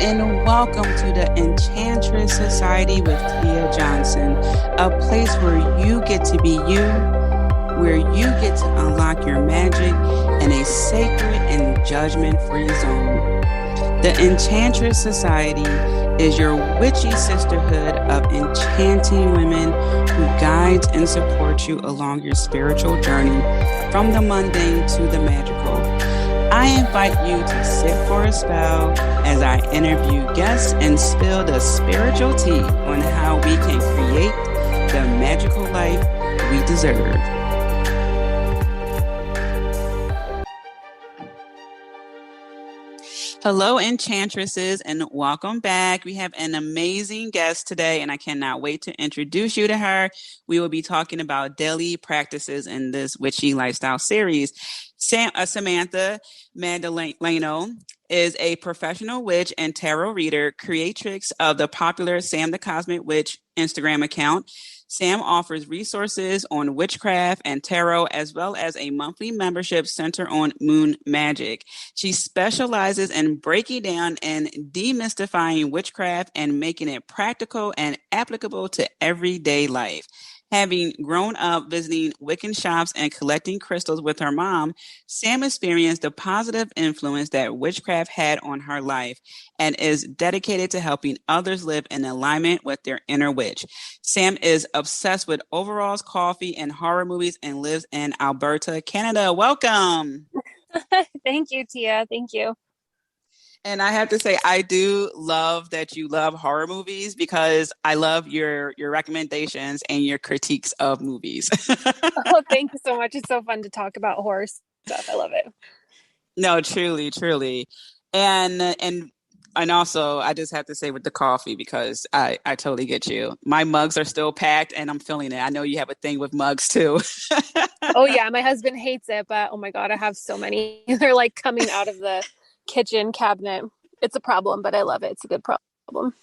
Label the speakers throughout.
Speaker 1: and welcome to the Enchantress Society with Tia Johnson, a place where you get to be you, where you get to unlock your magic in a sacred and judgment-free zone. The Enchantress Society is your witchy sisterhood of enchanting women who guides and supports you along your spiritual journey from the mundane to the magical. I invite you to sit for a spell as I interview guests and spill the spiritual tea on how we can create the magical life we deserve. Hello, Enchantresses, and welcome back. We have an amazing guest today, and I cannot wait to introduce you to her. We will be talking about daily practices in this witchy lifestyle series. Samantha Magdaleno is a professional witch and tarot reader, creatrix of the popular Sam the Cosmic Witch Instagram account. Sam offers resources on witchcraft and tarot, as well as a monthly membership centered on moon magic. She specializes in breaking down and demystifying witchcraft and making it practical and applicable to everyday life. Having grown up visiting Wiccan shops and collecting crystals with her mom, Sam experienced the positive influence that witchcraft had on her life and is dedicated to helping others live in alignment with their inner witch. Sam is obsessed with overalls, coffee, and horror movies and lives in Alberta, Canada. Welcome.
Speaker 2: Thank you, Tia. Thank you.
Speaker 1: And I have to say, I do love that you love horror movies because I love your recommendations and your critiques of movies.
Speaker 2: Oh, thank you so much. It's so fun to talk about horror stuff. I love it.
Speaker 1: No, truly, truly. And also, I just have to say with the coffee, because I totally get you. My mugs are still packed and I'm feeling it. I know you have a thing with mugs too.
Speaker 2: Oh, yeah. My husband hates it, but oh my God, I have so many. They're like coming out of the kitchen cabinet. It's a problem, but I love it. It's a good problem.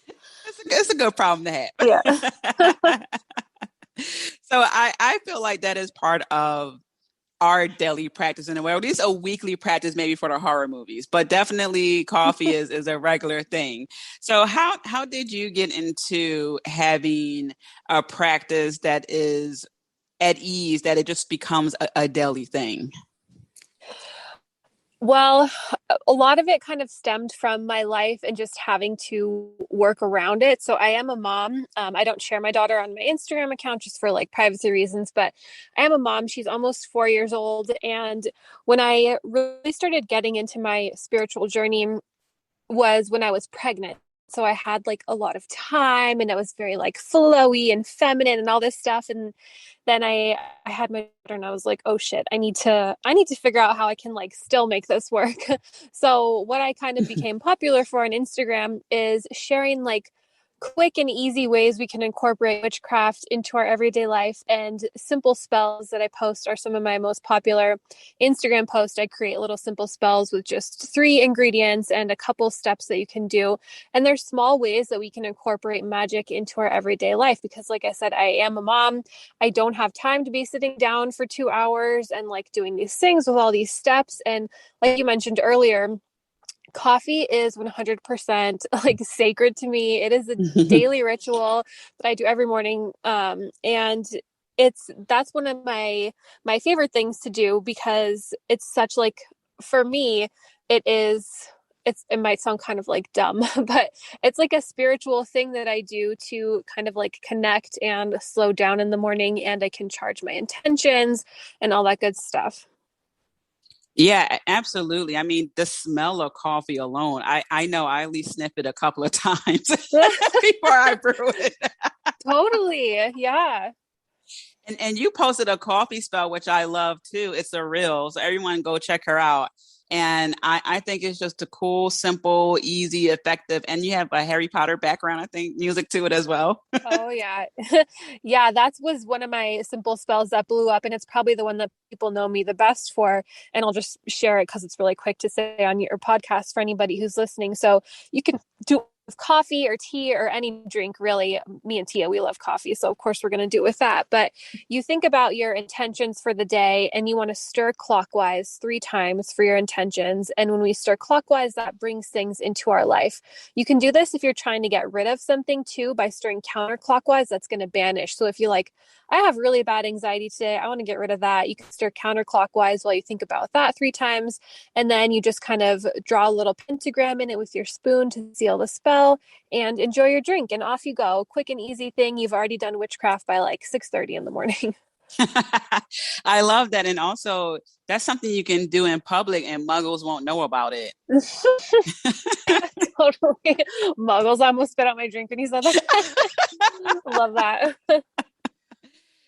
Speaker 1: It's a good problem to have.
Speaker 2: Yeah.
Speaker 1: So I feel like that is part of our daily practice in a way, or at least a weekly practice maybe for the horror movies, but definitely coffee is a regular thing. So how did you get into having a practice that is at ease, that it just becomes a daily thing?
Speaker 2: Well, a lot of it kind of stemmed from my life and just having to work around it. So I am a mom. I don't share my daughter on my Instagram account just for like privacy reasons, but I am a mom. She's almost 4 years old. And when I really started getting into my spiritual journey was when I was pregnant. So I had like a lot of time and I was very like flowy and feminine and all this stuff. And then I had my daughter and I was like, oh shit, I need to figure out how I can like still make this work. So what I kind of became popular for on Instagram is sharing like quick and easy ways we can incorporate witchcraft into our everyday life, and simple spells that I post are some of my most popular Instagram posts. I create little simple spells with just 3 ingredients and a couple steps that you can do. And there's small ways that we can incorporate magic into our everyday life, because like I said, I am a mom. I don't have time to be sitting down for 2 hours and like doing these things with all these steps. And like you mentioned earlier, coffee is 100% like sacred to me. It is a daily ritual that I do every morning. And that's one of my favorite things to do, because it's such like, for me, it might sound kind of like dumb, but it's like a spiritual thing that I do to kind of like connect and slow down in the morning, and I can charge my intentions and all that good stuff.
Speaker 1: Yeah, absolutely. I mean, the smell of coffee alone, I know I at least sniff it a couple of times before I brew it.
Speaker 2: Totally. Yeah.
Speaker 1: And you posted a coffee spell, which I love too. It's a reel, so everyone go check her out. And I think it's just a cool, simple, easy, effective. And you have a Harry Potter background, I think, music to it as well.
Speaker 2: Oh yeah. Yeah, that was one of my simple spells that blew up, and it's probably the one that people know me the best for. And I'll just share it because it's really quick to say on your podcast for anybody who's listening. So you can do coffee or tea or any drink, really. Me and Tia, we love coffee, so of course we're going to do it with that. But you think about your intentions for the day, and you want to stir clockwise 3 times for your intentions. And when we stir clockwise, that brings things into our life. You can do this if you're trying to get rid of something too, by stirring counterclockwise. That's going to banish. So if you're like, I have really bad anxiety today, I want to get rid of that, you can stir counterclockwise while you think about that 3 times. And then you just kind of draw a little pentagram in it with your spoon to seal the spell, and enjoy your drink. And off you go. Quick and easy thing. You've already done witchcraft by like 6:30 in the morning.
Speaker 1: I love that. And also, that's something you can do in public and muggles won't know about it.
Speaker 2: Totally. Muggles almost spit out my drink when he said that. Love that.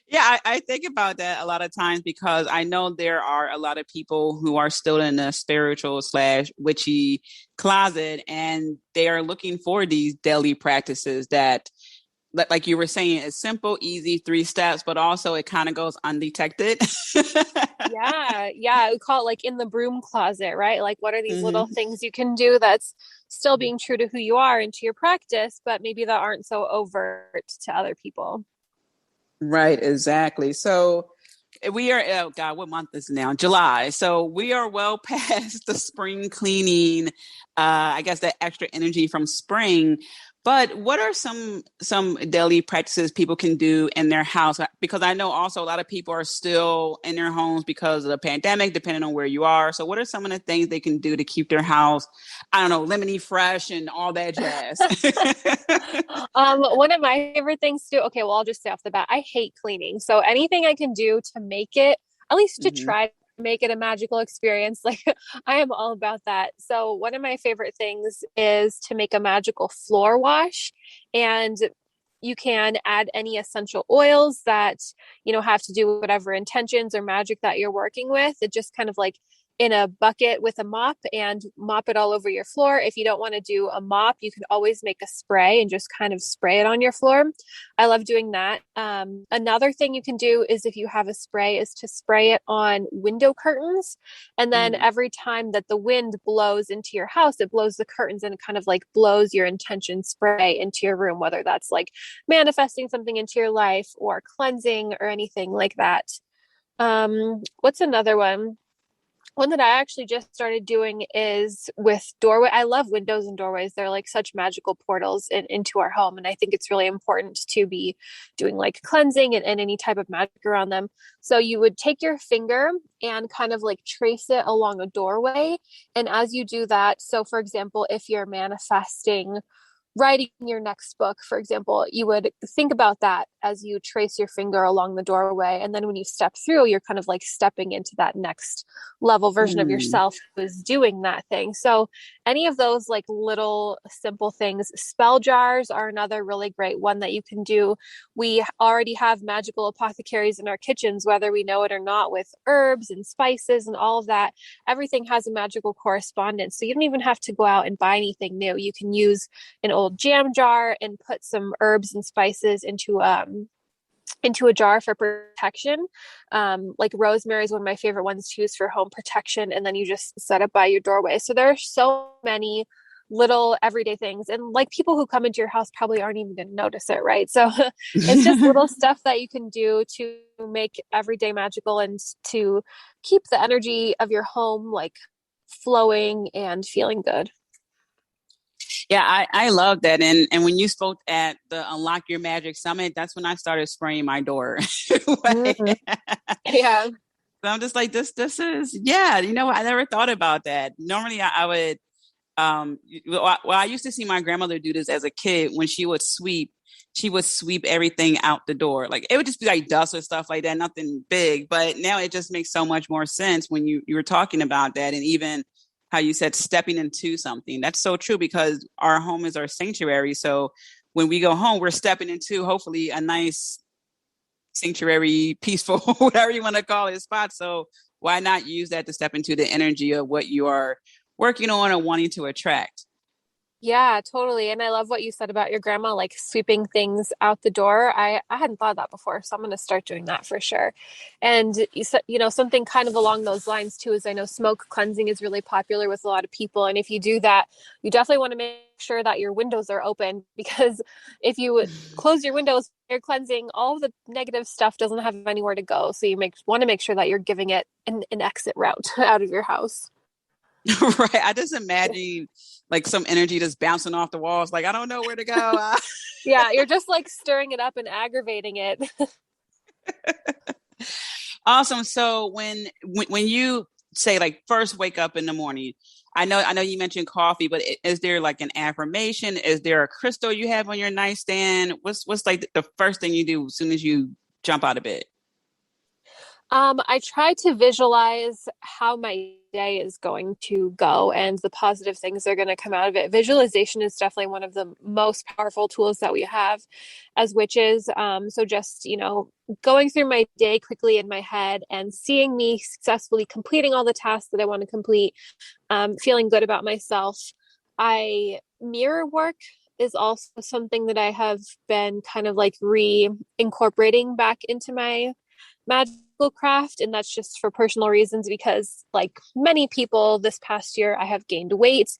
Speaker 1: Yeah, I think about that a lot of times because I know there are a lot of people who are still in the spiritual slash witchy closet, and they are looking for these daily practices that, like you were saying, it's simple, easy, 3 steps, but also it kind of goes undetected.
Speaker 2: Yeah. We call it like in the broom closet, right? Like, what are these little
Speaker 1: Hmm.
Speaker 2: things you can do that's still being true to who you are and to your practice, but maybe that aren't so overt to other people?
Speaker 1: Right, exactly. So we are, oh God, what month is it now? July. So we are well past the spring cleaning, I guess that extra energy from spring. But what are some daily practices people can do in their house? Because I know also a lot of people are still in their homes because of the pandemic, depending on where you are. So what are some of the things they can do to keep their house, I don't know, lemony fresh and all that jazz?
Speaker 2: One of my favorite things to do, okay, well, I'll just say off the bat, I hate cleaning. So anything I can do to make it, at least to
Speaker 1: Hmm.
Speaker 2: try to make it a magical experience, like I am all about that. So one of my favorite things is to make a magical floor wash. And you can add any essential oils that, have to do with whatever intentions or magic that you're working with. It just kind of like in a bucket with a mop and mop it all over your floor. If you don't want to do a mop, you can always make a spray and just kind of spray it on your floor. I love doing that. Another thing you can do is, if you have a spray, is to spray it on window curtains. And then
Speaker 1: Mm.
Speaker 2: every time that the wind blows into your house, it blows the curtains and it kind of like blows your intention spray into your room, whether that's like manifesting something into your life or cleansing or anything like that. What's another one? One that I actually just started doing is with doorway. I love windows and doorways. They're like such magical portals into our home. And I think it's really important to be doing like cleansing and any type of magic around them. So you would take your finger and kind of like trace it along a doorway. And as you do that, so for example, if you're manifesting writing your next book, for example, you would think about that as you trace your finger along the doorway. And then when you step through, you're kind of like stepping into that next level version of
Speaker 1: Mm.
Speaker 2: yourself who is doing that thing. So, any of those like little simple things, spell jars are another really great one that you can do. We already have magical apothecaries in our kitchens, whether we know it or not, with herbs and spices and all of that. Everything has a magical correspondence. So, you don't even have to go out and buy anything new. You can use an old jam jar and put some herbs and spices into a jar for protection. Like rosemary is one of my favorite ones to use for home protection, and then you just set it by your doorway. So there are so many little everyday things, and like people who come into your house probably aren't even going to notice it, right? So it's just little stuff that you can do to make everyday magical and to keep the energy of your home like flowing and feeling good.
Speaker 1: Yeah, I love that. And when you spoke at the Unlock Your Magic Summit, that's when I started spraying my door.
Speaker 2: Mm-hmm. Yeah.
Speaker 1: So I'm just like, this is, yeah, I never thought about that. Normally I would, well, I used to see my grandmother do this as a kid when she would sweep everything out the door. Like it would just be like dust or stuff like that, nothing big. But now it just makes so much more sense when you were talking about that. And even how you said stepping into something. That's so true because our home is our sanctuary. So when we go home, we're stepping into hopefully a nice sanctuary, peaceful, whatever you want to call it, spot. So why not use that to step into the energy of what you are working on or wanting to attract?
Speaker 2: Yeah, totally. And I love what you said about your grandma, like sweeping things out the door. I hadn't thought of that before, so I'm going to start doing that for sure. And you said, something kind of along those lines too, is I know smoke cleansing is really popular with a lot of people. And if you do that, you definitely want to make sure that your windows are open because if you close your windows, you're cleansing, all of the negative stuff doesn't have anywhere to go. So you want to make sure that you're giving it an exit route out of your house.
Speaker 1: Right. I just imagine like some energy just bouncing off the walls. Like, I don't know where to go.
Speaker 2: Yeah, you're just like stirring it up and aggravating it.
Speaker 1: Awesome. So when you say like first wake up in the morning, I know you mentioned coffee, but is there like an affirmation? Is there a crystal you have on your nightstand? What's like the first thing you do as soon as you jump out of bed?
Speaker 2: I try to visualize how my day is going to go and the positive things that are going to come out of it. Visualization is definitely one of the most powerful tools that we have as witches. So just, going through my day quickly in my head and seeing me successfully completing all the tasks that I want to complete, feeling good about myself. Mirror work is also something that I have been kind of like re-incorporating back into my magical craft, and that's just for personal reasons because like many people this past year I have gained weight,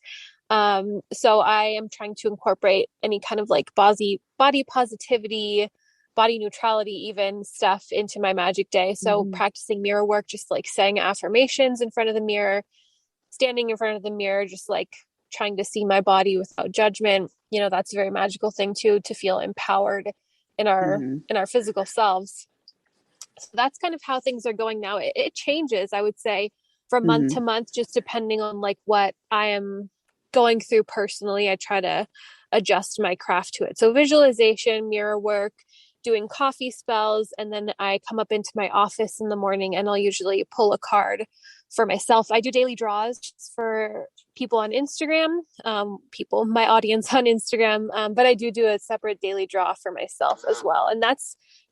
Speaker 2: so I am trying to incorporate any kind of like body positivity, body neutrality even stuff into my magic day. So
Speaker 1: Mhm.
Speaker 2: practicing mirror work, just like saying affirmations in front of the mirror, standing in front of the mirror, just like trying to see my body without judgment. That's a very magical thing too, to feel empowered in our
Speaker 1: Mhm.
Speaker 2: in our physical selves. So that's kind of how things are going now. It changes, I would say, from month to
Speaker 1: Mhm.
Speaker 2: month, just depending on like what I am going through personally. I try to adjust my craft to it. So visualization, mirror work, doing coffee spells, and then I come up into my office in the morning and I'll usually pull a card for myself. I do daily draws for people on Instagram, my audience on Instagram, but I do a separate daily draw for myself as well. And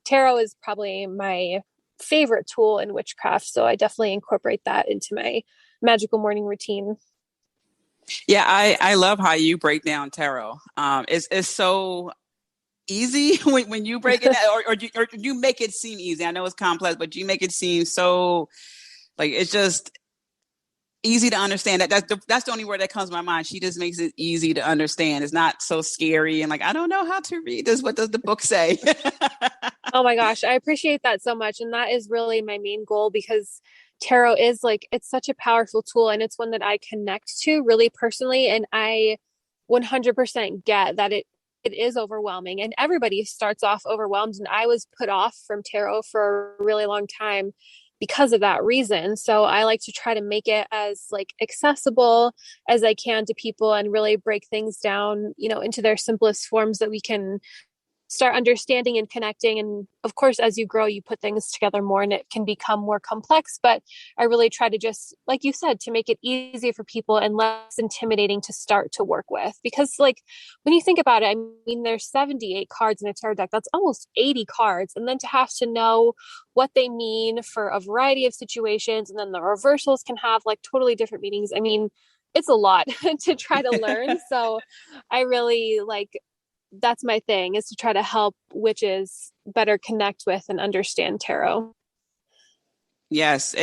Speaker 2: tarot is probably my favorite tool in witchcraft. So I definitely incorporate that into my magical morning routine.
Speaker 1: Yeah, I love how you break down tarot. It's so easy when you break it down, or you make it seem easy. I know it's complex, but you make it seem so like it's just easy to understand. That's the only word that comes to my mind. She just makes it easy to understand. It's not so scary and like I don't know how to read this. What does the book say?
Speaker 2: Oh my gosh, I appreciate that so much. And that is really my main goal because tarot is like, it's such a powerful tool and it's one that I connect to really personally. And I 100% get that it is overwhelming and everybody starts off overwhelmed. And I was put off from tarot for a really long time because of that reason. So I like to try to make it as like accessible as I can to people and really break things down, into their simplest forms that we can start understanding and connecting. And of course, as you grow, you put things together more and it can become more complex. But I really try to just, like you said, to make it easy for people and less intimidating to start to work with. Because, like, when you think about it, I mean, there's 78 cards in a tarot deck. That's almost 80 cards. And then to have to know what they mean for a variety of situations. And then the reversals can have like totally different meanings. I mean, it's a lot to try to learn. So I really like that's my thing, is to try to help witches better connect with and understand tarot.
Speaker 1: Yes,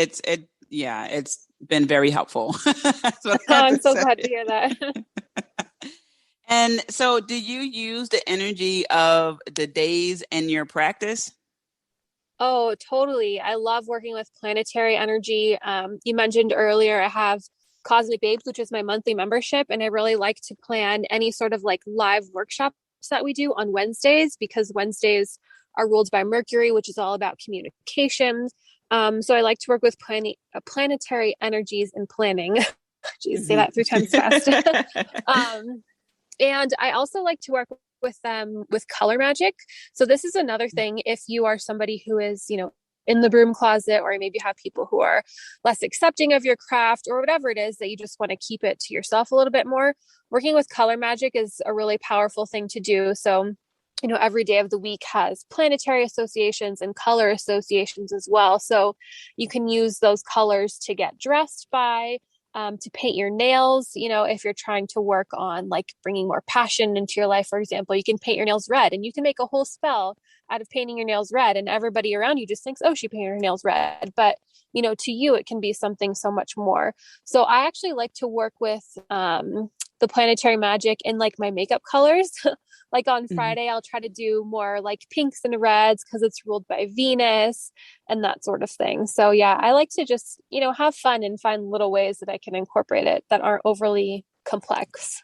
Speaker 1: yeah, it's been very helpful. That's what I
Speaker 2: Oh,
Speaker 1: have
Speaker 2: I'm
Speaker 1: to
Speaker 2: so
Speaker 1: say.
Speaker 2: glad to hear that.
Speaker 1: And so, do you use the energy of the days in your practice?
Speaker 2: Oh, totally. I love working with planetary energy. You mentioned earlier I have Cosmic Babes, which is my monthly membership, and I really like to plan any sort of like live workshops that we do on Wednesdays because Wednesdays are ruled by Mercury, which is all about communication. So I like to work with planetary energies and planning. Geez, say
Speaker 1: Mhm.
Speaker 2: that 3 times fast. um, And I also like to work with them with color magic. So this is another thing. If you are somebody who is, in the broom closet, or maybe have people who are less accepting of your craft or whatever it is that you just want to keep it to yourself a little bit more, working with color magic is a really powerful thing to do. So, every day of the week has planetary associations and color associations as well. So you can use those colors to get dressed by. to paint your nails. If you're trying to work on like bringing more passion into your life, for example, you can paint your nails red and you can make a whole spell out of painting your nails red. And everybody around you just thinks, oh, she painted her nails red. But, to you, it can be something so much more. So I actually like to work with the planetary magic in like my makeup colors. Like on
Speaker 1: Mhm.
Speaker 2: Friday, I'll try to do more like pinks and reds because it's ruled by Venus and that sort of thing. So yeah, I like to just, have fun and find little ways that I can incorporate it that aren't overly complex.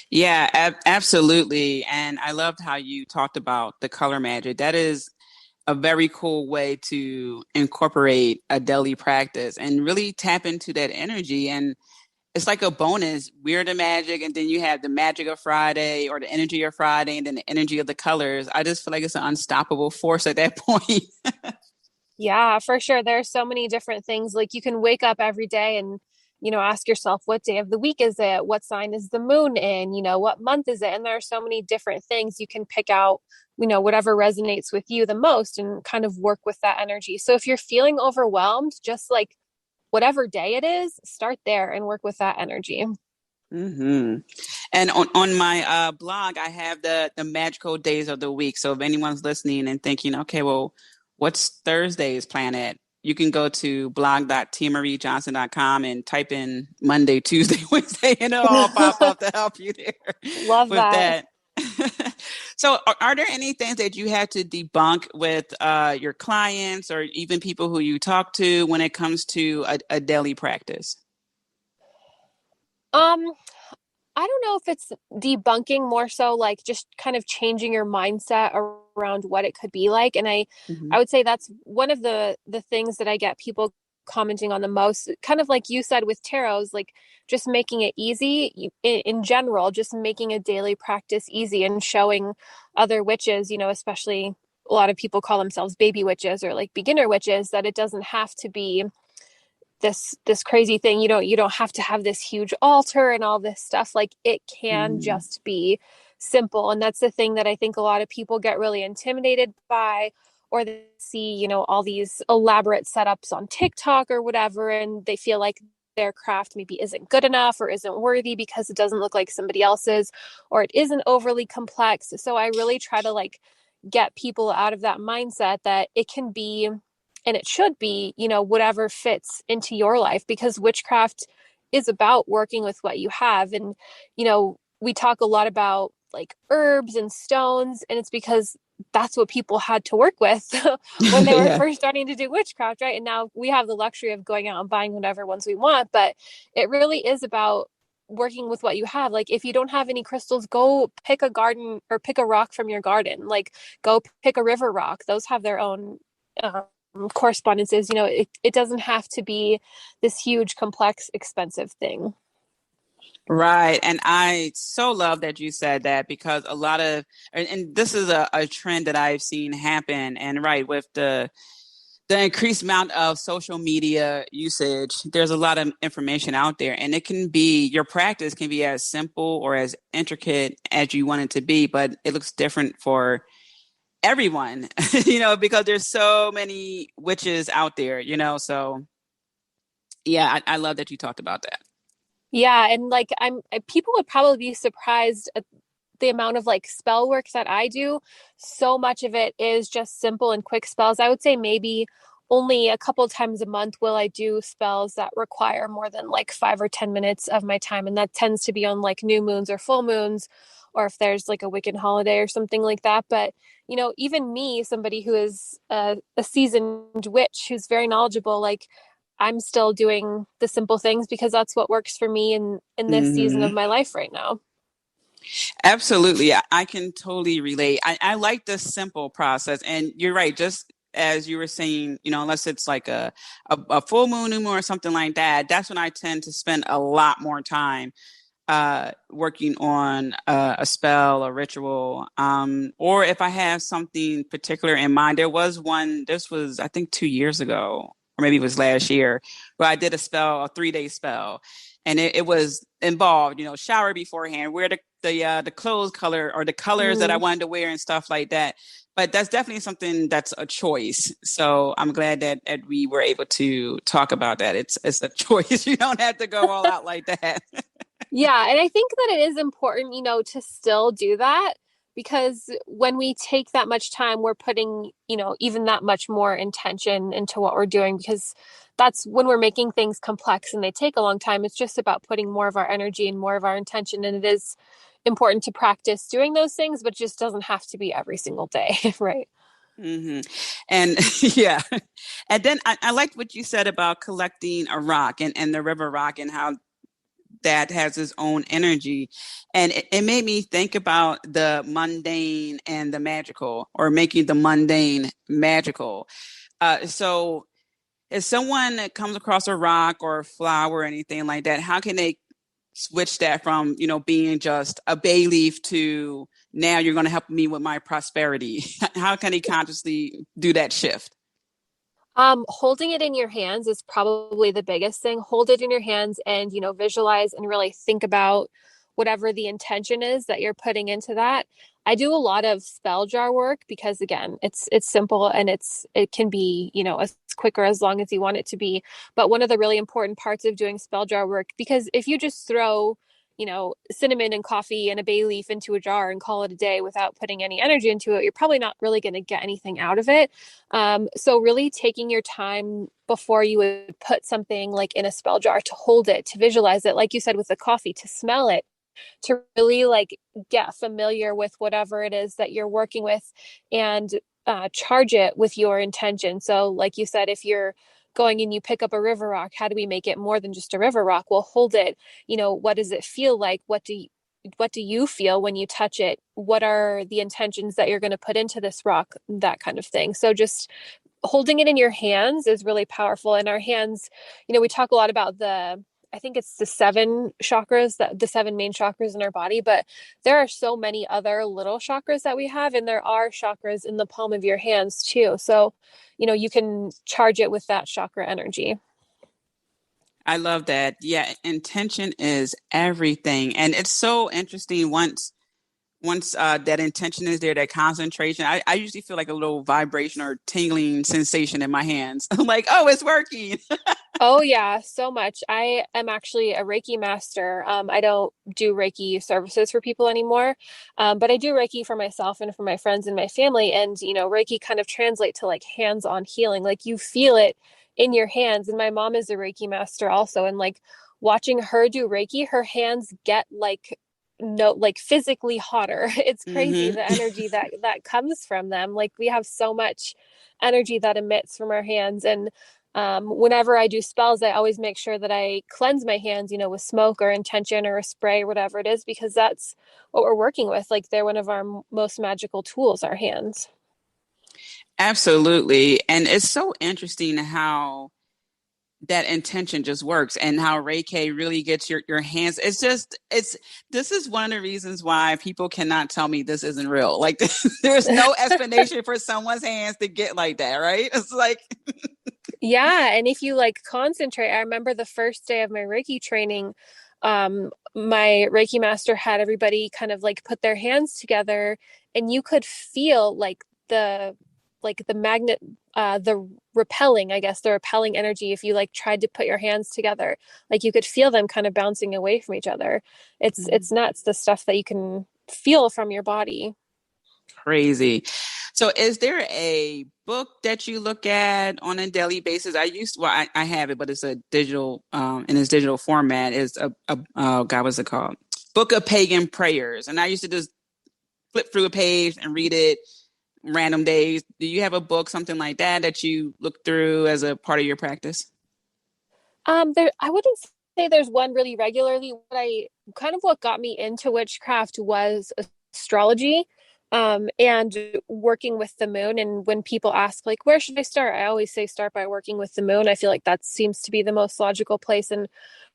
Speaker 1: Yeah, absolutely. And I loved how you talked about the color magic. That is a very cool way to incorporate a daily practice and really tap into that energy. And it's like a bonus. We're the magic, and then you have the magic of Friday or the energy of Friday, and then the energy of the colors. I just feel like it's an unstoppable force at that point.
Speaker 2: Yeah, for sure. There are so many different things. Like you can wake up every day and, ask yourself, what day of the week is it? What sign is the moon in? What month is it? And there are so many different things you can pick out, whatever resonates with you the most and kind of work with that energy. So if you're feeling overwhelmed, just like whatever day it is, start there and work with that energy.
Speaker 1: hmm And on my blog, I have the magical days of the week. So if anyone's listening and thinking, okay, well, what's Thursday's planet? You can go to blog.tmariejohnson.com and type in Monday, Tuesday, Wednesday, and it'll all pop up to help you there
Speaker 2: Love
Speaker 1: with
Speaker 2: that.
Speaker 1: that. So are there any things that you had to debunk with your clients or even people who you talk to when it comes to a daily practice?
Speaker 2: Um, I don't know if it's debunking, more so like just kind of changing your mindset around what it could be like. And I
Speaker 1: Hmm
Speaker 2: would say that's one of the things that I get people commenting on the most, kind of like you said with tarots, like just making it easy in general, just making a daily practice easy and showing other witches, especially a lot of people call themselves baby witches or like beginner witches, that it doesn't have to be this crazy thing. You don't have to have this huge altar and all this stuff. Like it can
Speaker 1: hmm
Speaker 2: just be simple. And that's the thing that I think a lot of people get really intimidated by, or they see, all these elaborate setups on TikTok or whatever, and they feel like their craft maybe isn't good enough or isn't worthy because it doesn't look like somebody else's, or it isn't overly complex. So I really try to like get people out of that mindset that it can be, and it should be, whatever fits into your life, because witchcraft is about working with what you have. And, we talk a lot about like herbs and stones, and it's because that's what people had to work with when they were
Speaker 1: Yeah.
Speaker 2: first starting to do witchcraft, right? And now we have the luxury of going out and buying whatever ones we want, but it really is about working with what you have. Like if you don't have any crystals, go pick a garden or pick a rock from your garden. Like go pick a river rock. Those have their own correspondences. It doesn't have to be this huge, complex, expensive thing.
Speaker 1: Right. And I so love that you said that because a lot of, and this is a trend that I've seen happen. And right, with the increased amount of social media usage, there's a lot of information out there. And it can be, your practice can be as simple or as intricate as you want it to be, but it looks different for everyone, because there's so many witches out there, so yeah, I love that you talked about that.
Speaker 2: Yeah, and like people would probably be surprised at the amount of like spell work that I do. So much of it is just simple and quick spells. I would say maybe only a couple times a month will I do spells that require more than like 5 or 10 minutes of my time. And that tends to be on like new moons or full moons, or if there's like a Wiccan holiday or something like that. But, even me, somebody who is a seasoned witch who's very knowledgeable, like I'm still doing the simple things because that's what works for me in this season of
Speaker 1: Hmm
Speaker 2: my life right now.
Speaker 1: Absolutely. I can totally relate. I like the simple process. And you're right. Just as you were saying, unless it's like a full moon, new moon, or something like that, that's when I tend to spend a lot more time working on a spell, a ritual. Or if I have something particular in mind, there was one, this was, I think, 2 years ago, or maybe it was last year, where I did a spell, a 3-day spell. And it was involved, shower beforehand, wear the clothes color or the colors that I
Speaker 2: Mm.
Speaker 1: wanted to wear and stuff like that. but that's definitely something that's a choice. So I'm glad that we were able to talk about that. It's a choice. You don't have to go all out like that.
Speaker 2: Yeah, and I think that it is important, to still do that because when we take that much time, we're putting, even that much more intention into what we're doing because that's when we're making things complex and they take a long time. It's just about putting more of our energy and more of our intention. And it is important to practice doing those things, but it just doesn't have to be every single day, right?
Speaker 1: Hmm. And yeah. And then I liked what you said about collecting a rock and the river rock and how that has its own energy. And it made me think about the mundane and the magical, or making the mundane magical. So if someone comes across a rock or a flower or anything like that, how can they switch that from, being just a bay leaf to now you're going to help me with my prosperity? How can they consciously do that shift?
Speaker 2: Holding it in your hands is probably the biggest thing. Hold it in your hands and, visualize and really think about whatever the intention is that you're putting into that. I do a lot of spell jar work because again, it's simple and it can be, as quick or as long as you want it to be. But one of the really important parts of doing spell jar work, because if you just throw cinnamon and coffee and a bay leaf into a jar and call it a day without putting any energy into it, you're probably not really going to get anything out of it. So really taking your time before you would put something like in a spell jar to hold it, to visualize it, like you said with the coffee, to smell it, to really like get familiar with whatever it is that you're working with and charge it with your intention. So, like you said, if you're going and you pick up a river rock, how do we make it more than just a river rock? We'll hold it. What does it feel like? What do you feel when you touch it? What are the intentions that you're going to put into this rock? That kind of thing. So just holding it in your hands is really powerful. And our hands, we talk a lot about I think it's the seven chakras, that the seven main chakras in our body, but there are so many other little chakras that we have, and there are chakras in the palm of your hands too. So, you can charge it with that chakra energy.
Speaker 1: I love that. Yeah, intention is everything. And it's so interesting once that intention is there, that concentration, I usually feel like a little vibration or tingling sensation in my hands. I'm like, oh, it's working.
Speaker 2: Oh yeah, so much. I am actually a Reiki master. I don't do Reiki services for people anymore, but I do Reiki for myself and for my friends and my family. And Reiki kind of translate to like hands-on healing. Like you feel it in your hands. And my mom is a Reiki master also, and like watching her do Reiki, her hands get like no like physically hotter. It's crazy the
Speaker 1: Hmm.
Speaker 2: energy that comes from them. Like we have so much energy that emits from our hands, and whenever I do spells, I always make sure that I cleanse my hands, with smoke or intention or a spray or whatever it is, because that's what we're working with. Like they're one of our most magical tools, our hands.
Speaker 1: Absolutely. And it's so interesting how that intention just works and how Reiki really gets your hands. This is one of the reasons why people cannot tell me this isn't real. Like there's no explanation for someone's hands to get like that, right? It's like,
Speaker 2: Yeah, and if you like concentrate, I remember the first day of my Reiki training, my Reiki master had everybody kind of like put their hands together, and you could feel like the magnet, the repelling, I guess, the repelling energy. If you like tried to put your hands together, like you could feel them kind of bouncing away from each other. It's nuts, the stuff that you can feel from your body.
Speaker 1: crazy. So is there a book that you look at on a daily basis? I have it, but it's a digital, in its digital format is oh God, what's it called? Book of Pagan Prayers. And I used to just flip through a page and read it random days. Do you have a book, something like that you look through as a part of your practice?
Speaker 2: I wouldn't say there's one really regularly. What got me into witchcraft was astrology, and working with the moon. And when people ask, like, where should I start? I always say start by working with the moon. I feel like that seems to be the most logical place and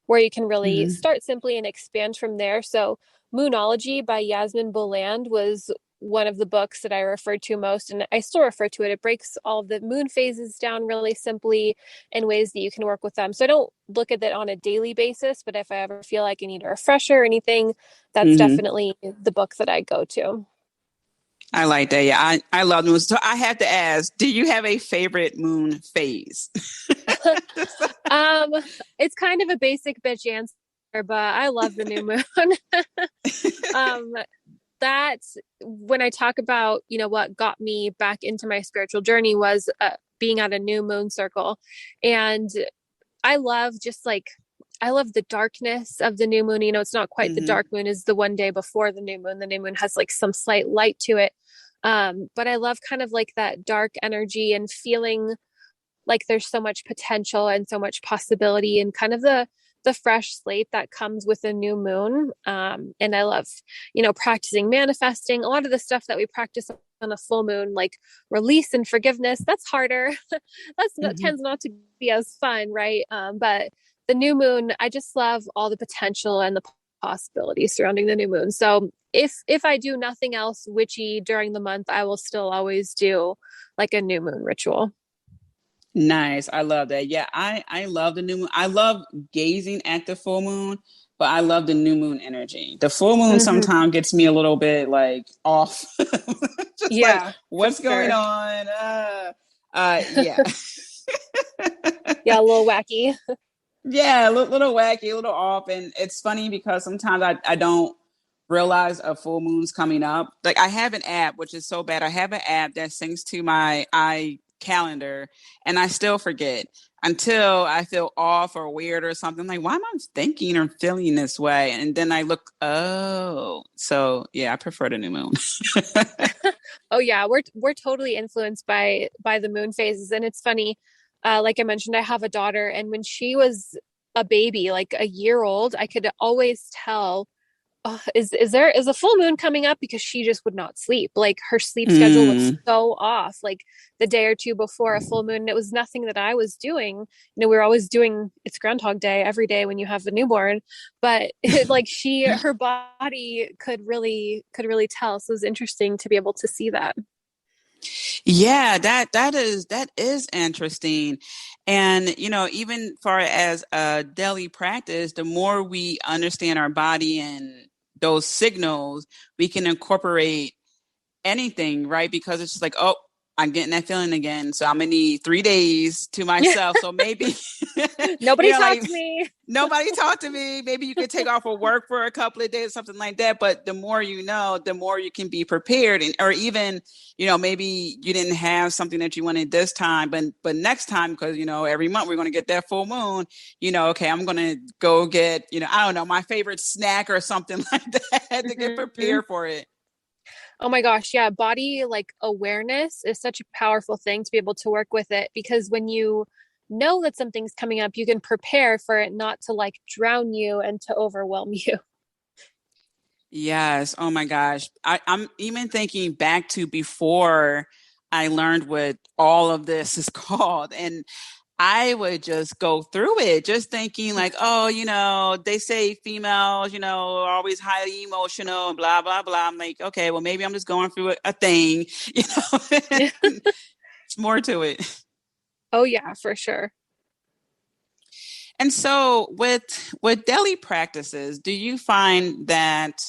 Speaker 2: where you can really
Speaker 1: Hmm.
Speaker 2: start simply and expand from there. So, Moonology by Yasmin Boland was one of the books that I referred to most, and I still refer to it. It breaks all of the moon phases down really simply in ways that you can work with them. So I don't look at it on a daily basis, but if I ever feel like I need a refresher or anything, that's
Speaker 1: Hmm.
Speaker 2: definitely the book that I go to.
Speaker 1: I like that. Yeah, I love moons. So I have to ask, do you have a favorite moon phase?
Speaker 2: Um, it's kind of a basic bitch answer, but I love the new moon. um, that when I talk about, what got me back into my spiritual journey was being at a new moon circle. And I love just like, I love the darkness of the new moon. It's not quite the
Speaker 1: Hmm.
Speaker 2: dark moon is the one day before the new moon. The new moon has like some slight light to it. But I love kind of like that dark energy and feeling like there's so much potential and so much possibility and kind of the fresh slate that comes with a new moon. And I love, practicing manifesting. A lot of the stuff that we practice on a full moon, like release and forgiveness, that's harder. That
Speaker 1: Hmm.
Speaker 2: tends not to be as fun, right? But the new moon, I just love all the potential and the possibilities surrounding the new moon. So if I do nothing else witchy during the month, I will still always do like a new moon ritual.
Speaker 1: Nice. I love that. Yeah, I love the new moon. I love gazing at the full moon, but I love the new moon energy. The full moon
Speaker 2: Mm-hmm.
Speaker 1: sometimes gets me a little bit like off. Just like,
Speaker 2: Yeah, for
Speaker 1: what's going
Speaker 2: sure.
Speaker 1: on? Yeah.
Speaker 2: Yeah, a little wacky.
Speaker 1: Yeah, a little wacky, a little off. And it's funny because sometimes I don't realize a full moon's coming up. Like I have an app, which is so bad. I have an app that syncs to my calendar and I still forget until I feel off or weird or something. Like, why am I thinking or feeling this way? And then I look, oh, so yeah, I prefer the new moon.
Speaker 2: Oh yeah, we're totally influenced by the moon phases, and it's funny. Like I mentioned, I have a daughter, and when she was a baby, like a year old, I could always tell, oh, is a full moon coming up because she just would not sleep. Like her sleep schedule was
Speaker 1: Mm.
Speaker 2: so off. Like the day or two before a full moon, it was nothing that I was doing. We were always doing it's Groundhog Day every day when you have a newborn, but like her body could really tell. So it was interesting to be able to see that.
Speaker 1: Yeah, that is interesting. And even far as a daily practice, the more we understand our body and those signals, we can incorporate anything, right? Because it's just like, oh, I'm getting that feeling again. So I'm gonna need 3 days to myself. So maybe,
Speaker 2: Nobody
Speaker 1: like
Speaker 2: talked to me.
Speaker 1: nobody talked to me. Maybe you could take off of work for a couple of days, something like that. But the more you know, the more you can be prepared. And or even, maybe you didn't have something that you wanted this time, but next time, because every month we're gonna get that full moon, okay, I'm gonna go get, I don't know, my favorite snack or something like that to get
Speaker 2: Mm-hmm.
Speaker 1: prepared for it.
Speaker 2: Oh my gosh, yeah, body like awareness is such a powerful thing to be able to work with it because when you know that something's coming up, you can prepare for it not to like drown you and to overwhelm you.
Speaker 1: Yes. Oh my gosh. I'm even thinking back to before I learned what all of this is called. And I would just go through it, just thinking like, oh, they say females, are always highly emotional and blah, blah, blah. I'm like, okay, well, maybe I'm just going through a thing, it's more to it.
Speaker 2: Oh yeah, for sure.
Speaker 1: And so with daily practices, do you find that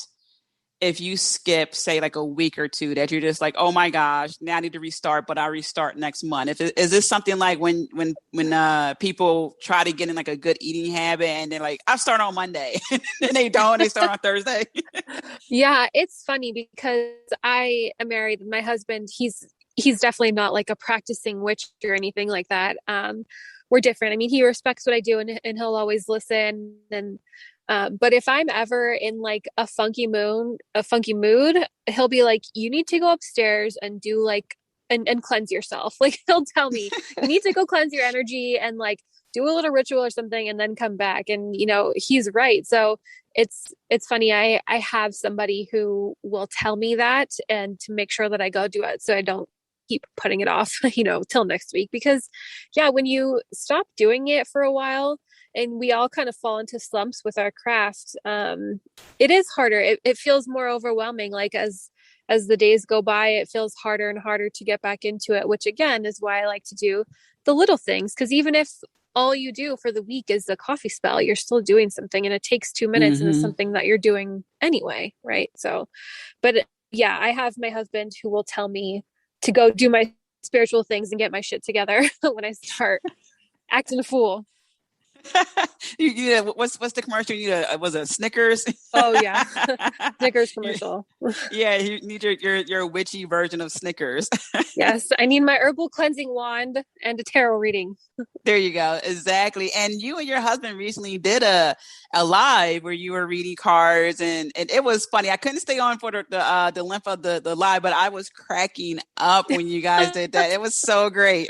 Speaker 1: if you skip, say, like a week or two, that you're just like, oh my gosh, now I need to restart, but I'll restart next month. Is this something like when people try to get in like a good eating habit and they're like, I'll start on Monday, and they don't, they start on Thursday.
Speaker 2: Yeah, it's funny because I am married. My husband, he's definitely not like a practicing witch or anything like that. We're different. I mean, he respects what I do and he'll always listen. And but if I'm ever in like a funky mood, he'll be like, "You need to go upstairs and do like and cleanse yourself." Like he'll tell me, "You need to go cleanse your energy and like do a little ritual or something, and then come back." And he's right. So it's funny. I have somebody who will tell me that and to make sure that I go do it so I don't keep putting it off, till next week. Because yeah, when you stop doing it for a while and we all kind of fall into slumps with our craft, it is harder. It feels more overwhelming. Like as the days go by, it feels harder and harder to get back into it, which again is why I like to do the little things. Because even if all you do for the week is the coffee spell, you're still doing something and it takes 2 minutes and it's
Speaker 1: Hmm.
Speaker 2: something that you're doing anyway. Right. So, but yeah, I have my husband who will tell me to go do my spiritual things and get my shit together when I start acting a fool.
Speaker 1: What's the commercial? You need was it Snickers?
Speaker 2: Oh yeah, Snickers
Speaker 1: You-
Speaker 2: commercial.
Speaker 1: yeah, you need your witchy version of Snickers.
Speaker 2: Yes, I need my herbal cleansing wand and a tarot reading.
Speaker 1: There you go. Exactly. And you and your husband recently did a live where you were reading cards, and it was funny. I couldn't stay on for the length of the live, but I was cracking up when you guys did that. It was so great.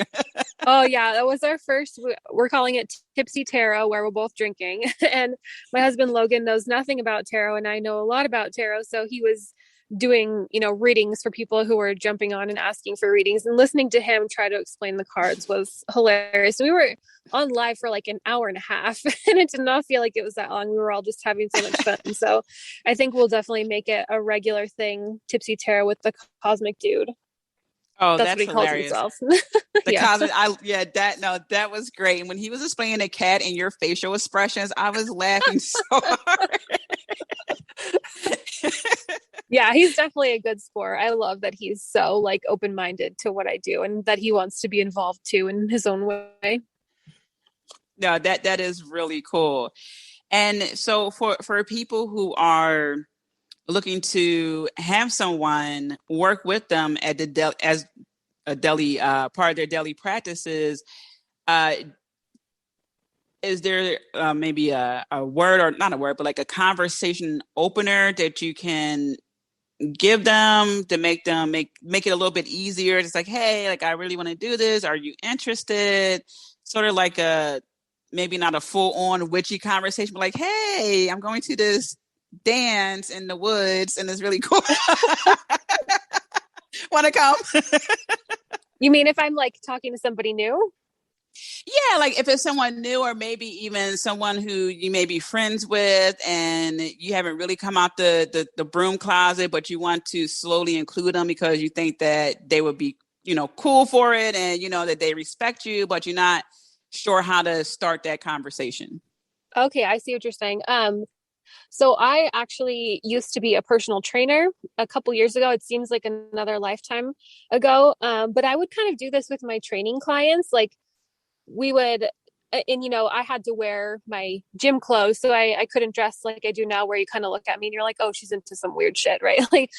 Speaker 2: Oh yeah, that was our first. We're calling it Tipsy Tarot, where we're both drinking. And my husband Logan knows nothing about tarot, and I know a lot about tarot. So he was doing, readings for people who were jumping on and asking for readings, and listening to him try to explain the cards was hilarious. We were on live for like an hour and a half, and it did not feel like it was that long. We were all just having so much fun. So I think we'll definitely make it a regular thing, Tipsy Tarot with the Cosmic Dude.
Speaker 1: Oh,
Speaker 2: That's what
Speaker 1: that's
Speaker 2: he calls
Speaker 1: hilarious.
Speaker 2: himself.
Speaker 1: The
Speaker 2: Yeah.
Speaker 1: cosmic, yeah, that was great. And when he was explaining the cat and your facial expressions, I was laughing so hard.
Speaker 2: Yeah, he's definitely a good sport. I love that he's so like open-minded to what I do and that he wants to be involved too in his own way.
Speaker 1: No, that is really cool. And so for people who are looking to have someone work with them at as a daily part of their daily practices, uh, is there maybe a word, or not a word, but like a conversation opener that you can give them to make it a little bit easier? It's like, hey, like I really want to do this. Are you interested? Sort of like a maybe not a full on witchy conversation, but like, hey, I'm going to this dance in the woods and it's really cool. Want to come?
Speaker 2: You mean if I'm like talking to somebody new?
Speaker 1: Yeah, like if it's someone new, or maybe even someone who you may be friends with and you haven't really come out the broom closet, but you want to slowly include them because you think that they would be, cool for it, and you know that they respect you, but you're not sure how to start that conversation.
Speaker 2: Okay, I see what you're saying. So I actually used to be a personal trainer a couple years ago. It seems like another lifetime ago. But I would kind of do this with my training clients. Like we would, and I had to wear my gym clothes, so I couldn't dress like I do now, where you kind of look at me and you're like, oh, she's into some weird shit, right? Like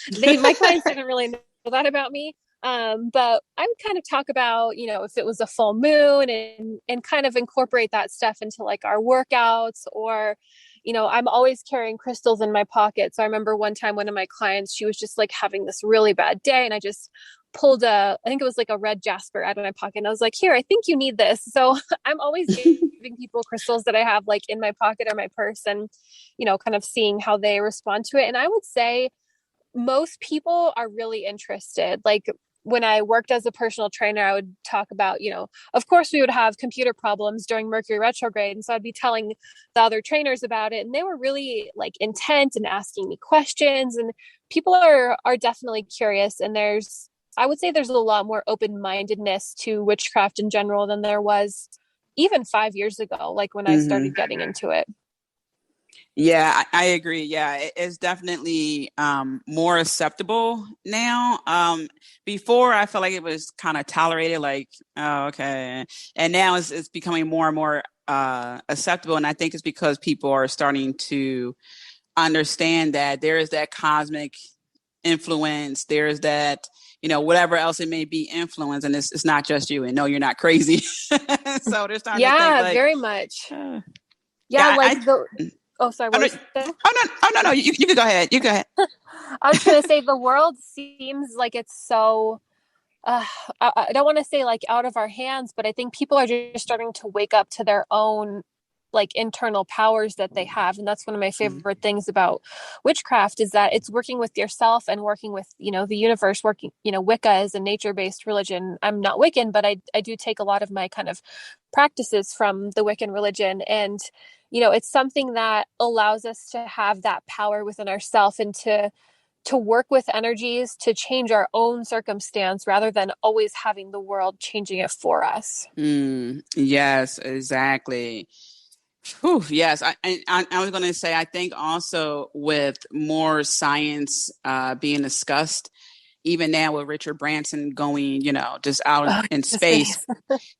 Speaker 2: my clients didn't really know that about me. But I would kind of talk about, if it was a full moon, and kind of incorporate that stuff into like our workouts, or I'm always carrying crystals in my pocket. So I remember one time one of my clients, she was just like having this really bad day, and I just pulled I think it was like a red jasper out of my pocket. And I was like, here, I think you need this. So I'm always giving people crystals that I have like in my pocket or my purse, and, kind of seeing how they respond to it. And I would say most people are really interested. Like when I worked as a personal trainer, I would talk about, of course we would have computer problems during Mercury retrograde. And so I'd be telling the other trainers about it. And they were really like intent and asking me questions. And people are definitely curious. And I would say there's a lot more open-mindedness to witchcraft in general than there was even 5 years ago, like when I
Speaker 1: Mm-hmm.
Speaker 2: started getting into it.
Speaker 1: Yeah, I agree. Yeah, it's definitely more acceptable now. Before I felt like it was kind of tolerated, like, oh, okay. And now it's becoming more and more acceptable. And I think it's because people are starting to understand that there is that cosmic influence, there's that, whatever else it may be, influence, and it's not just you. And no, you're not crazy. So they're starting to think
Speaker 2: Yeah,
Speaker 1: like,
Speaker 2: very much. Yeah,
Speaker 1: yeah,
Speaker 2: like oh, sorry,
Speaker 1: oh
Speaker 2: what
Speaker 1: no,
Speaker 2: was that?
Speaker 1: no, you can go ahead. You go ahead.
Speaker 2: I was going to say the world seems like it's so uh, I don't want to say like out of our hands, but I think people are just starting to wake up to their own like internal powers that they have. And that's one of my favorite things about witchcraft, is that it's working with yourself and working with, the universe, working, Wicca is a nature-based religion. I'm not Wiccan, but I do take a lot of my kind of practices from the Wiccan religion. And, it's something that allows us to have that power within ourselves, and to work with energies to change our own circumstance rather than always having the world changing it for us.
Speaker 1: Yes, exactly. Whew, yes, I was going to say I think also with more science being discussed, even now with Richard Branson going, just out
Speaker 2: Oh,
Speaker 1: in
Speaker 2: the
Speaker 1: space.
Speaker 2: space.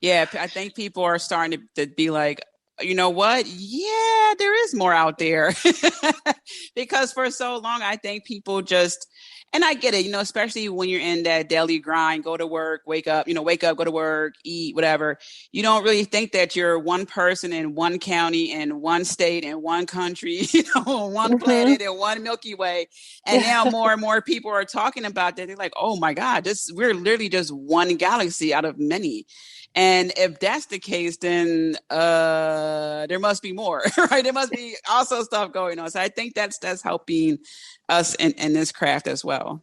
Speaker 1: Yeah, I think people are starting to be like, you know what? Yeah, there is more out there. Because for so long, I think people just, and I get it, especially when you're in that daily grind, go to work, wake up, go to work, eat, whatever. You don't really think that you're one person in one county, in one state, in one country, one
Speaker 2: Hmm.
Speaker 1: planet, in one Milky Way. And now more and more people are talking about that. They're like, oh my God, we're literally just one galaxy out of many. And if that's the case, then there must be more, right? There must be also stuff going on. So I think that's helping us in this craft as well.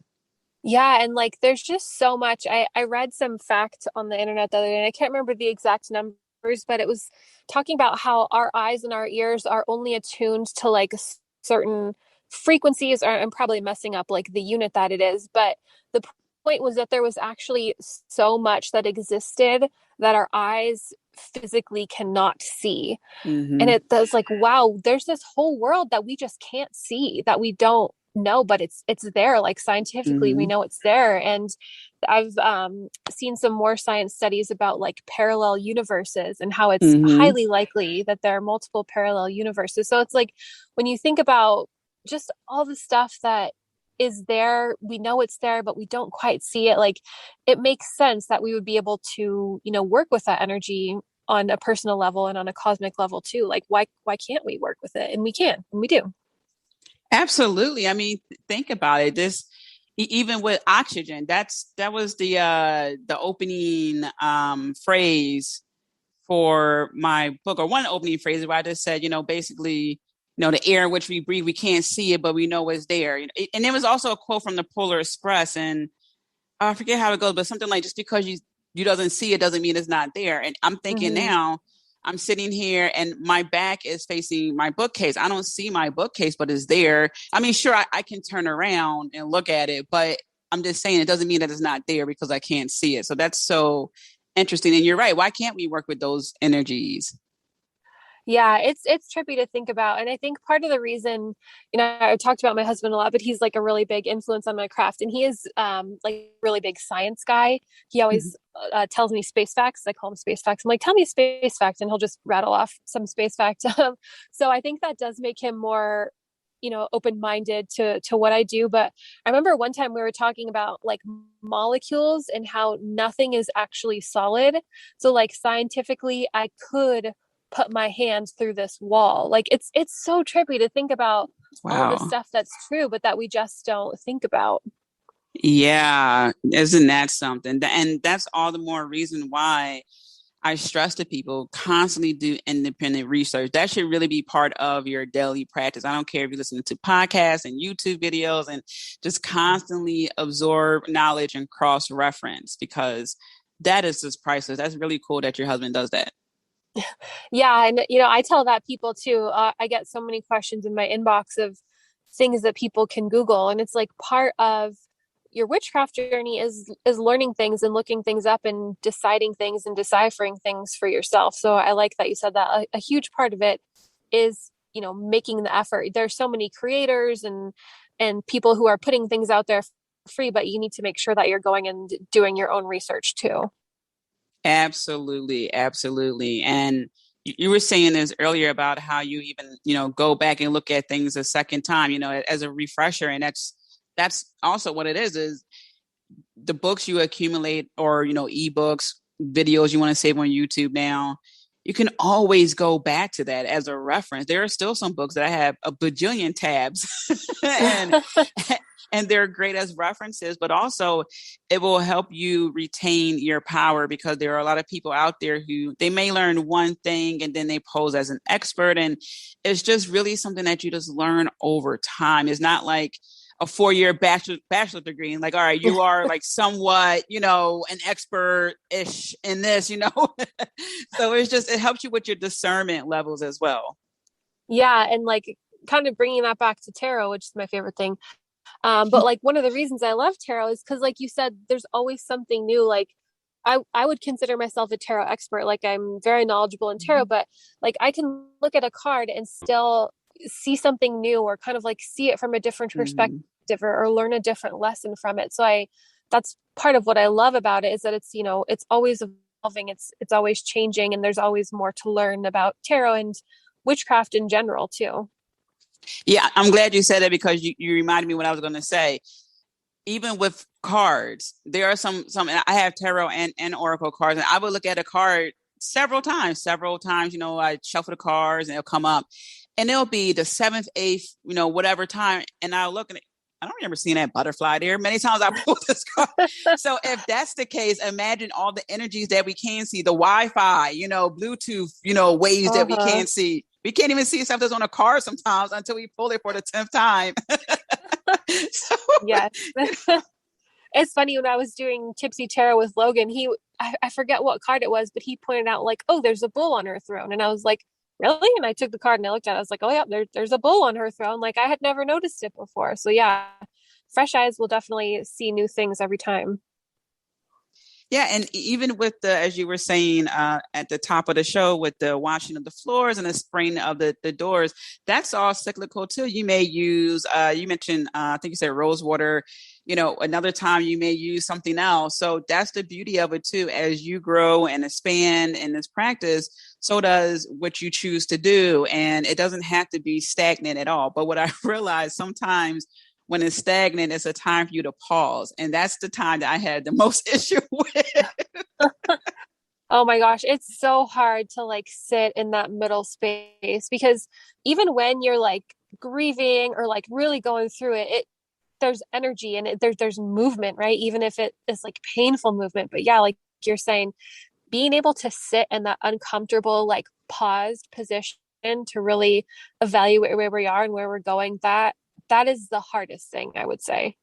Speaker 2: Yeah, and like there's just so much. I read some fact on the internet the other day, and I can't remember the exact numbers, but it was talking about how our eyes and our ears are only attuned to like certain frequencies, or I'm probably messing up like the unit that it is, but the point was that there was actually so much that existed that our eyes physically cannot see. And
Speaker 1: Mm-hmm.
Speaker 2: it does like, wow, there's this whole world that we just can't see, that we don't know, but it's there. Like scientifically we
Speaker 1: Mm-hmm.
Speaker 2: know it's there. And I've seen some more science studies about like parallel universes and how it's
Speaker 1: Mm-hmm.
Speaker 2: highly likely that there are multiple parallel universes. So it's like when you think about just all the stuff that is there, we know it's there but we don't quite see it. Like it makes sense that we would be able to, work with that energy on a personal level and on a cosmic level too. Like why can't we work with it? And we can, and we do.
Speaker 1: Absolutely. I mean, think about it. Even with oxygen, that was the opening phrase for my book, or one opening phrase where I just said, basically, the air in which we breathe, we can't see it, but we know it's there. And there was also a quote from the Polar Express, and I forget how it goes, but something like, just because you doesn't see it doesn't mean it's not there. And I'm thinking
Speaker 2: Mm-hmm.
Speaker 1: now, I'm sitting here and my back is facing my bookcase. I don't see my bookcase, but it's there. I mean, sure, I can turn around and look at it, but I'm just saying it doesn't mean that it's not there because I can't see it. So that's so interesting. And you're right. Why can't we work with those energies?
Speaker 2: Yeah, it's trippy to think about. And I think part of the reason, I talked about my husband a lot, but he's like a really big influence on my craft. And he is like a really big science guy. He always tells me space facts. I call him space facts. I'm like, tell me a space fact, and he'll just rattle off some space fact. So I think that does make him more, open-minded to what I do. But I remember one time we were talking about like molecules and how nothing is actually solid. So like scientifically, I could put my hands through this wall. Like it's so trippy to think about all the
Speaker 1: Wow.
Speaker 2: stuff that's true, but that we just don't think about.
Speaker 1: Yeah, isn't that something? And that's all the more reason why I stress to people constantly do independent research. That should really be part of your daily practice. I don't care if you listen to podcasts and YouTube videos, and just constantly absorb knowledge and cross reference, because that is just priceless. That's really cool that your husband does that.
Speaker 2: Yeah, and I tell that people too. I get so many questions in my inbox of things that people can Google, and it's like part of your witchcraft journey is learning things and looking things up and deciding things and deciphering things for yourself. So I like that you said that. A huge part of it is, making the effort. There's so many creators and people who are putting things out there free, but you need to make sure that you're going and doing your own research too.
Speaker 1: Absolutely, absolutely. And you were saying this earlier about how you even, go back and look at things a second time, as a refresher. And that's also what it is the books you accumulate, or ebooks, videos you want to save on YouTube now, you can always go back to that as a reference. There are still some books that I have a bajillion tabs and and they're great as references, but also it will help you retain your power, because there are a lot of people out there who they may learn one thing and then they pose as an expert, and it's just really something that you just learn over time. It's not like a 4 year bachelor degree and like, all right, you are like somewhat, an expert ish in this. So it helps you with your discernment levels as well.
Speaker 2: Yeah, and like kind of bringing that back to tarot, which is my favorite thing. But like one of the reasons I love tarot is because, like you said, there's always something new. Like I would consider myself a tarot expert. Like I'm very knowledgeable in tarot, but like I can look at a card and still see something new or kind of like see it from a different perspective,
Speaker 1: Mhm.
Speaker 2: or learn a different lesson from it. So I that's part of what I love about it, is that it's, it's always evolving, it's always changing, and there's always more to learn about tarot and witchcraft in general too.
Speaker 1: Yeah, I'm glad you said that because you reminded me what I was going to say. Even with cards, there are some. And I have tarot and oracle cards, and I would look at a card several times. I shuffle the cards, and it'll come up, and it'll be the seventh, eighth, whatever time, and I'll look, and I don't remember seeing that butterfly there. Many times I pull this card. So if that's the case, imagine all the energies that we can see, the Wi-Fi, Bluetooth, waves that we
Speaker 2: Uh-huh.
Speaker 1: can't see. We can't even see stuff that's on a card sometimes until we pull it for the 10th time. So
Speaker 2: Yes. It's funny, when I was doing Tipsy Tarot with Logan, I forget what card it was, but he pointed out like, oh, there's a bull on her throne. And I was like, really? And I took the card and I looked at it. I was like, oh yeah, there's a bull on her throne. Like I had never noticed it before. So yeah, fresh eyes will definitely see new things every time.
Speaker 1: yeah, and even with the, as you were saying at the top of the show, with the washing of the floors and the spraying of the doors, that's all cyclical too. You may use, you mentioned, I think you said rose water. Another time you may use something else. So that's the beauty of it too. As you grow and expand in this practice, so does what you choose to do, and it doesn't have to be stagnant at all. But what I realize sometimes when it's stagnant, it's a time for you to pause. And that's the time that I had the most issue with.
Speaker 2: Oh my gosh, it's so hard to like sit in that middle space, because even when you're like grieving or like really going through it, there's energy and there's movement, right? Even if it is like painful movement. But yeah, like you're saying, being able to sit in that uncomfortable, like paused position to really evaluate where we are and where we're going, that is the hardest thing, I would say.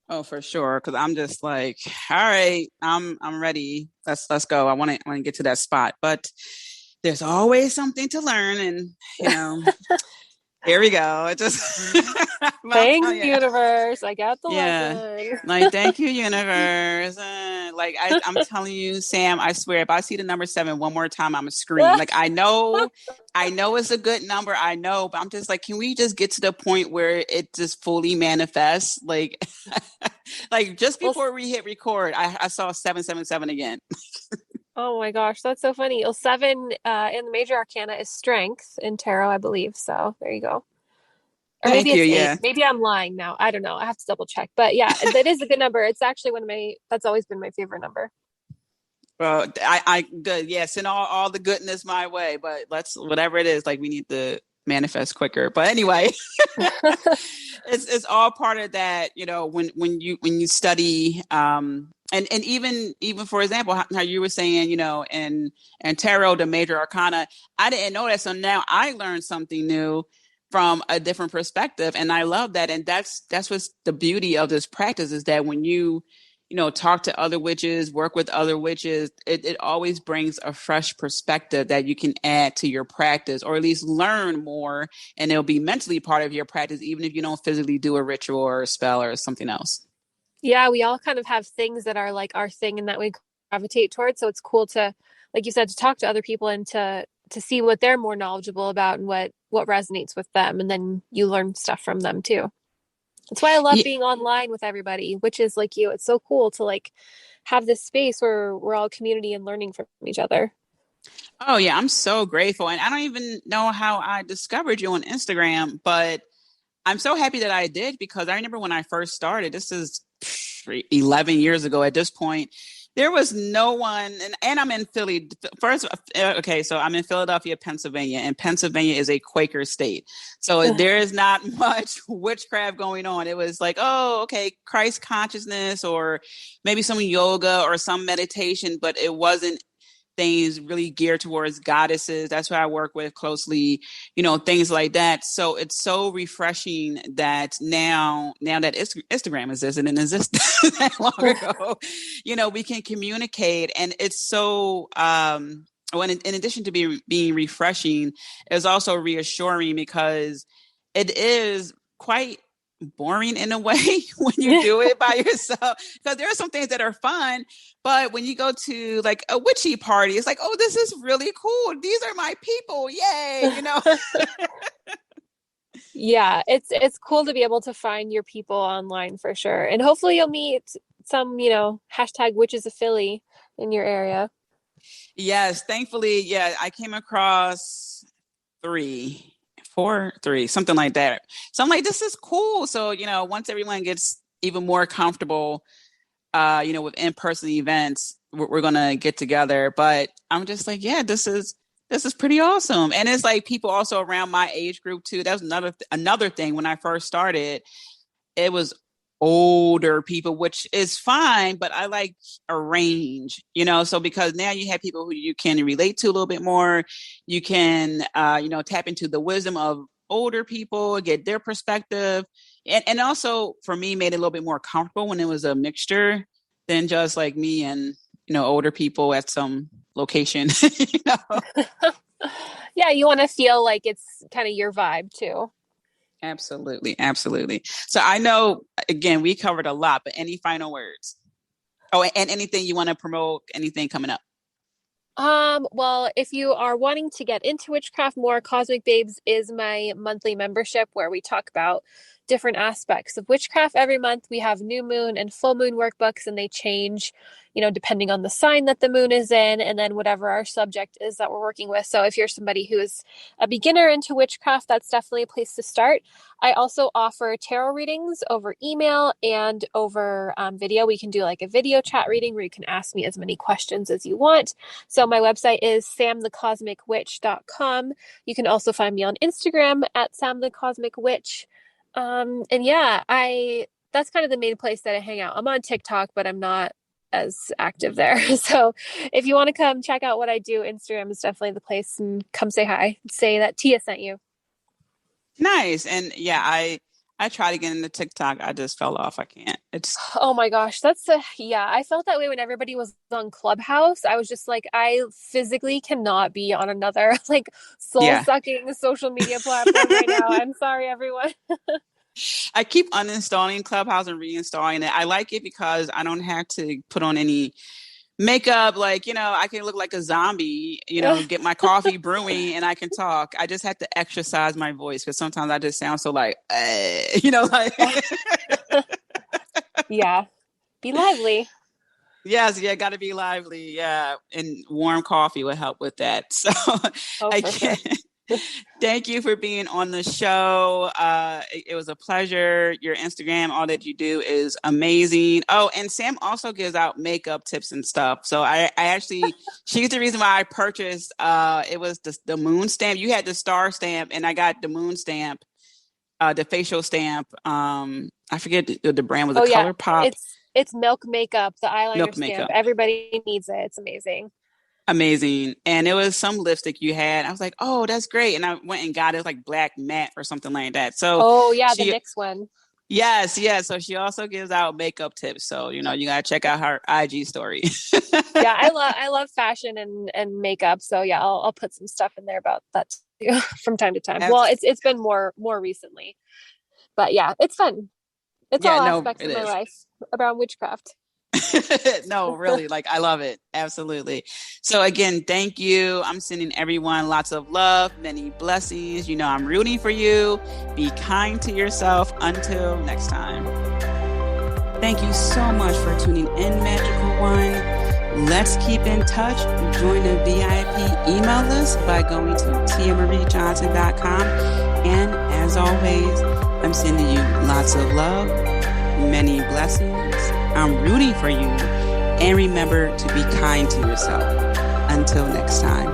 Speaker 1: Oh, for sure. Cause I'm just like, all right, I'm ready. Let's go. I want to get to that spot. But there's always something to learn. And, you know, here we go. It just, well,
Speaker 2: Thanks,
Speaker 1: yeah.
Speaker 2: universe. I got the
Speaker 1: Yeah.
Speaker 2: lesson.
Speaker 1: Like, thank you, universe. Like I'm telling you, Sam, I swear, if I see the number 7 one more time, I'm gonna scream. Like I know it's a good number. I know, but I'm just like, can we just get to the point where it just fully manifests? Like, like just
Speaker 2: Well,
Speaker 1: before we hit record, I saw 777 again.
Speaker 2: oh my gosh, that's so funny. Well, seven in the major arcana is strength in tarot, I believe. So there you go. Or maybe
Speaker 1: Thank you.
Speaker 2: it's eight.
Speaker 1: Yeah.
Speaker 2: Maybe I'm lying now. I don't know. I have to double check. But yeah, that is a good number. It's actually that's always been my favorite number.
Speaker 1: Well, I good. Yeah, send all the goodness my way, but let's whatever it is, like we need to manifest quicker. But anyway, it's all part of that. When you study, and even for example, how you were saying, and tarot, the major arcana, I didn't know that, so now I learned something new from a different perspective, and I love that. And that's what's the beauty of this practice, is that when you talk to other witches, work with other witches, it always brings a fresh perspective that you can add to your practice, or at least learn more, and it'll be mentally part of your practice, even if you don't physically do a ritual or a spell or something else.
Speaker 2: Yeah, we all kind of have things that are like our thing and that we gravitate towards. So it's cool to, like you said, to talk to other people and to see what they're more knowledgeable about and what resonates with them, and then you learn stuff from them too. That's why I love
Speaker 1: Yeah.
Speaker 2: being online with everybody, which is like you. It's so cool to like have this space where we're all community and learning from each other.
Speaker 1: Oh yeah, I'm so grateful. And I don't even know how I discovered you on Instagram, but I'm so happy that I did, because I remember when I first started, this is 11 years ago at this point, there was no one, and I'm in Philly. First, okay, so I'm in Philadelphia, Pennsylvania, and Pennsylvania is a Quaker state. So there is not much witchcraft going on. It was like, oh, okay, Christ consciousness, or maybe some yoga or some meditation, but it wasn't things really geared towards goddesses. That's what I work with closely, things like that. So it's so refreshing that now that Instagram exists and it existed that long ago, we can communicate. And it's so, when in addition to being refreshing, it's also reassuring, because it is quite boring in a way when you do it by yourself, because there are some things that are fun, but when you go to like a witchy party, it's like, oh, this is really cool. These are my people. Yay.
Speaker 2: Yeah, it's cool to be able to find your people online for sure. And hopefully you'll meet some, hashtag witches of Philly in your area.
Speaker 1: Yes, thankfully, yeah, I came across three, something like that. So I'm like, this is cool. So, once everyone gets even more comfortable, with in-person events, we're gonna get together. But I'm just like, yeah, this is pretty awesome. And it's like people also around my age group too. That was another thing when I first started. It was older people, which is fine, but I like a range, so because now you have people who you can relate to a little bit more. You can, tap into the wisdom of older people, get their perspective. And also for me, made it a little bit more comfortable when it was a mixture than just like me and, older people at some location.
Speaker 2: Yeah, you want to feel like it's kind of your vibe too.
Speaker 1: Absolutely. Absolutely. So I know, again, we covered a lot, but any final words? Oh, and anything you want to promote, anything coming up?
Speaker 2: Well, if you are wanting to get into witchcraft more, Cosmic Babes is my monthly membership where we talk about different aspects of witchcraft every month. We have new moon and full moon workbooks, and they change, depending on the sign that the moon is in, and then whatever our subject is that we're working with. So if you're somebody who is a beginner into witchcraft, that's definitely a place to start. I also offer tarot readings over email and over video. We can do like a video chat reading where you can ask me as many questions as you want. So my website is samthecosmicwitch.com. You can also find me on Instagram at samthecosmicwitch. And yeah, that's kind of the main place that I hang out. I'm on TikTok, but I'm not as active there. So if you want to come check out what I do, Instagram is definitely the place, and come say hi. Say that Tia sent you.
Speaker 1: Nice. And yeah, I tried to get into TikTok. I just fell off. I can't.
Speaker 2: Oh my gosh. Yeah, I felt that way when everybody was on Clubhouse. I was just like, I physically cannot be on another like soul-sucking social media platform right now. I'm sorry, everyone.
Speaker 1: I keep uninstalling Clubhouse and reinstalling it. I like it because I don't have to put on any makeup. Like, I can look like a zombie, get my coffee brewing and I can talk. I just have to exercise my voice because sometimes I just sound so like, like.
Speaker 2: Yeah. Be lively.
Speaker 1: Yes, yeah, got to be lively. Yeah. And warm coffee will help with that. So I can't. Sure. Thank you for being on the show. It was a pleasure. Your Instagram, all that you do is amazing. Oh, and Sam also gives out makeup tips and stuff. So I actually, she's the reason why I purchased, it was the moon stamp. You had the star stamp and I got the moon stamp, the facial stamp. I forget the brand was Color Pop.
Speaker 2: It's Milk Makeup, the eyeliner
Speaker 1: Milk
Speaker 2: stamp.
Speaker 1: Makeup.
Speaker 2: Everybody needs it. It's amazing.
Speaker 1: Amazing. And it was some lipstick you had. I was like, oh, that's great. And I went and got it. It was like black matte or something like that. So
Speaker 2: the NYX one.
Speaker 1: Yes. So she also gives out makeup tips. So, you got to check out her IG story.
Speaker 2: Yeah, I love fashion and makeup. So yeah, I'll put some stuff in there about that too from time to time. Well, it's been more recently. But yeah, it's fun. It's all aspects of my life around witchcraft.
Speaker 1: No, really, like I love it. Absolutely. So again, thank you. I'm sending everyone lots of love, many blessings. I'm rooting for you. Be kind to yourself. Until next time. Thank you so much for tuning in, Magical One. Let's keep in touch. Join the VIP email list by going to tiamariejohnson.com. And as always, I'm sending you lots of love, many blessings. I'm rooting for you. And remember to be kind to yourself. Until next time.